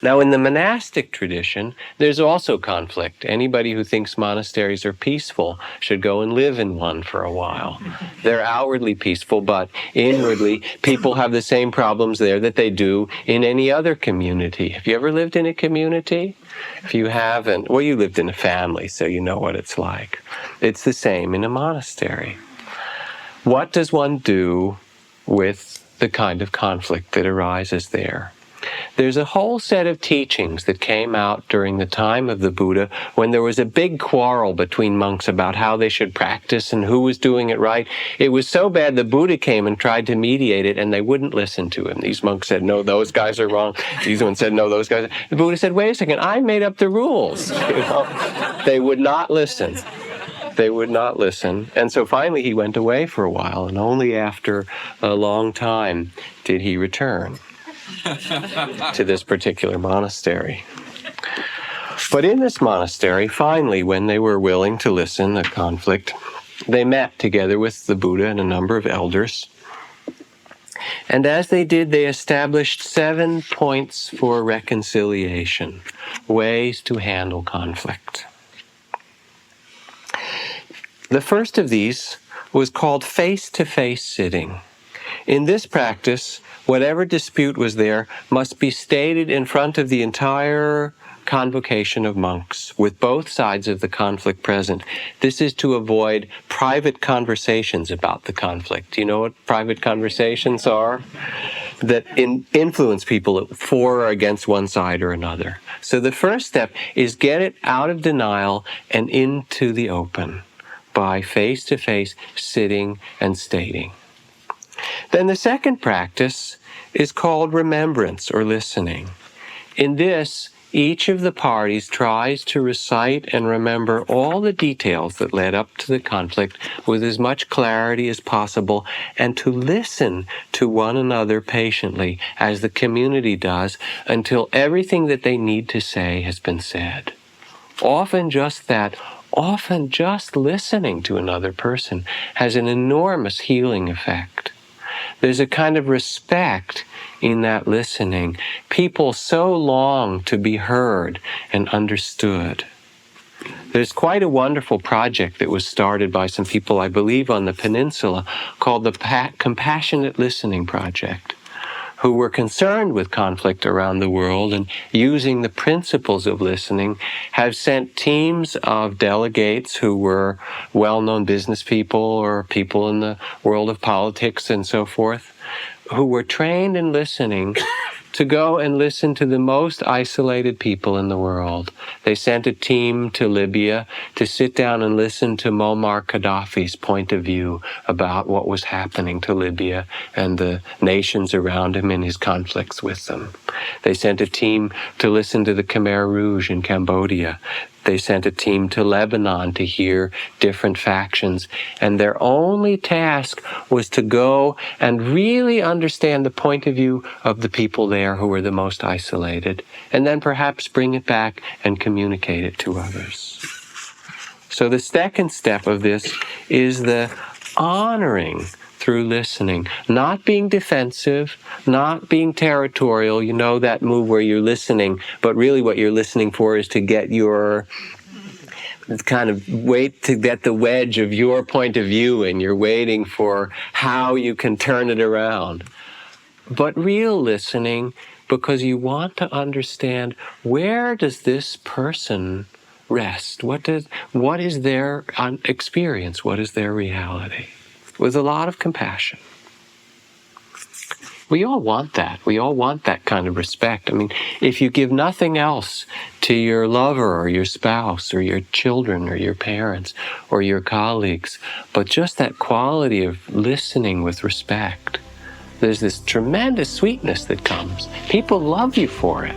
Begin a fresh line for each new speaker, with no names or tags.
Now, in the monastic tradition, there's also conflict. Anybody who thinks monasteries are peaceful should go and live in one for a while. They're outwardly peaceful, but inwardly, people have the same problems there that they do in any other community. Have you ever lived in a community? If you haven't, well, you lived in a family, so you know what it's like. It's the same in a monastery. What does one do with the kind of conflict that arises there? There's a whole set of teachings that came out during the time of the Buddha when there was a big quarrel between monks about how they should practice and who was doing it right. It was so bad the Buddha came and tried to mediate it, and they wouldn't listen to him. These monks said, no, those guys are wrong. These ones said, no, those guys are... The Buddha said, wait a second, I made up the rules. They would not listen. They would not listen. And so finally he went away for a while, and only after a long time did he return to this particular monastery. But in this monastery, finally, when they were willing to listen to conflict, they met together with the Buddha and a number of elders. And as they did, they established 7 points for reconciliation, ways to handle conflict. The first of these was called face-to-face sitting. In this practice, whatever dispute was there must be stated in front of the entire convocation of monks, with both sides of the conflict present. This is to avoid private conversations about the conflict. Do you know what private conversations are? That influence people for or against one side or another. So the first step is get it out of denial and into the open by face-to-face sitting and stating. Then the second practice is called remembrance or listening. In this, each of the parties tries to recite and remember all the details that led up to the conflict with as much clarity as possible, and to listen to one another patiently, as the community does, until everything that they need to say has been said. Often just listening to another person has an enormous healing effect. There's a kind of respect in that listening. People so long to be heard and understood. There's quite a wonderful project that was started by some people, I believe, on the peninsula, called the Compassionate Listening Project, who were concerned with conflict around the world and using the principles of listening, have sent teams of delegates who were well-known business people or people in the world of politics and so forth, who were trained in listening to go and listen to the most isolated people in the world. They sent a team to Libya to sit down and listen to Muammar Gaddafi's point of view about what was happening to Libya and the nations around him and his conflicts with them. They sent a team to listen to the Khmer Rouge in Cambodia. They sent a team to Lebanon to hear different factions, and their only task was to go and really understand the point of view of the people there who were the most isolated, and then perhaps bring it back and communicate it to others. So the second step of this is the honoring through listening, not being defensive, not being territorial. You know that move where you're listening, but really what you're listening for is to get your kind of wait to get the wedge of your point of view, and you're waiting for how you can turn it around. But real listening, because you want to understand, where does this person rest? What is their experience? What is their reality? With a lot of compassion. We all want that. We all want that kind of respect. I mean, if you give nothing else to your lover or your spouse or your children or your parents or your colleagues, but just that quality of listening with respect, there's this tremendous sweetness that comes. People love you for it.